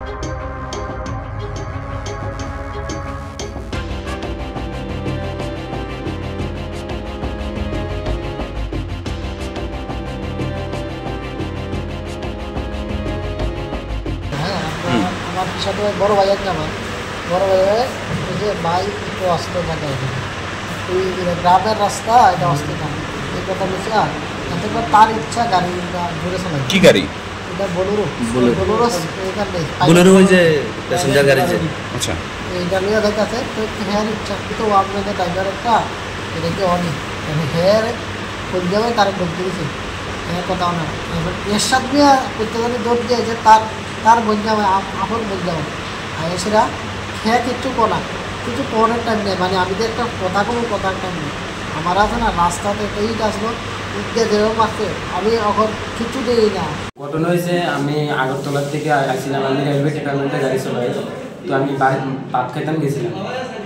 হ্যাঁ, আমার সাথে বড় ভাই একটা আমার বড় ভাই ওই যে ভাই একটু অস্ত্র থাকে এই গ্রামের রাস্তা এটা অস্ত্র থাকে এই কথা বলছি। আর এত তার ইচ্ছা গাড়িটা ঘুরে চলে কি গাড়ি? এটা বলুরো বলুরো এখানে বুলেরো ওই যে প্যাসেঞ্জার গাড়ি যে আচ্ছা এইটা নিয়ে দেখাচ্ছে তো হ্যাঁ ইচ্ছা কিন্তু আপনাদের ড্রাইভার একটা এটা কি অনেক মানে হ্যাঁ কোন জায়গায় তারা বলতে দিয়েছে হ্যাঁ কথাও না এর সাথে প্রত্যেকদিন দৌড় দিয়েছে তার বললাম আপন বললাম আর এছাড়া হ্যাঁ কিচ্ছু করা কিছু পরের টাইম নেই মানে আমি তো একটা কথা কোনো কথার টাইম নেই আমার আছে না রাস্তাতে এই আসলো উঠতে যেরকম আসছে আমি এখন কিছু দিই না। ঘটনা হয়েছে আমি আগরতলার থেকে আসছিলাম, আমি রেলওয়ে ডিপার্টমেন্টে গাড়ি চলাই। তো আমি ভাত খাইতাম গেছিলাম,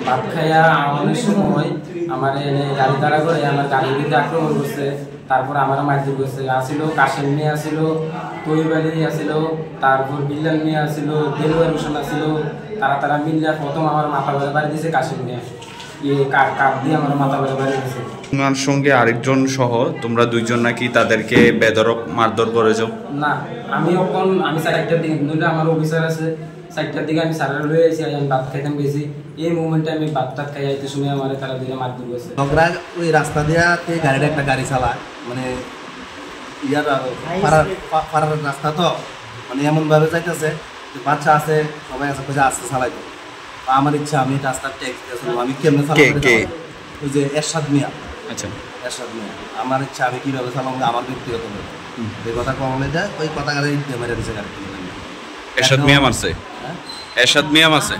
ভাত খাইয়া আমাদের সময় আমার এনে গাড়ি দাঁড়া করে আমার গাড়ির দিকে আক্রমণ করছে। তারপর আমার মারধর করছে, আসিল কাশেম মেয়ে আসিল, তৈবালি আসিল, তারপর বিল্লাল মেয়ে আসিল, দেলওয়ার হোসেন আসিল। তারা মিললে প্রথম আমার মাথা বেড়ে বাড়ি দিয়েছে কাশেম মেয়ে, কাপ দিয়ে আমার মাথা বেড়ে বাড়ি দিয়েছে। তোমার সঙ্গে আরেকজন সহ তোমরা দুইজন নাকি তাদেরকে বেধড়ক মারধর করেছো? না, আমি 4টার দিকে নইলে আমার অফিসার আছে, 4টার দিকে আমি স্যারের লয়ে আইছি, আমি ভাত খাইতাম গেছি। এই মুভমেন্টে আমি ভাত খাই আইতে শুনে আমার তারা দিকে মারধর করছে। ঝগড়া ওই রাস্তা দিয়া গাড়িটা একটা গাড়ি চালায় মানে ইয়ার পাড়ার রাস্তা তো মানে এমনভাবে যাইতেছে যে বাচ্চা আছে সবাই আছে কোথায় আসতে চালাইতো। আমার ইচ্ছা আমি রাস্তার ট্যাক্স দিয়েছিলাম, আমি কেমনে চালাবো ওই যে এরশাদ মিয়া। আচ্ছা, এরশাদ মিয়া আমার ইচ্ছা আমি কীভাবে চালাবো আমার ব্যক্তিগত এই কথা কমলে যায় ওই কথা গাড়ি মেরে দিচ্ছে গাড়ি। এরশাদ মিয়া মারছে? হ্যাঁ এরশাদ মিয়া মারছে?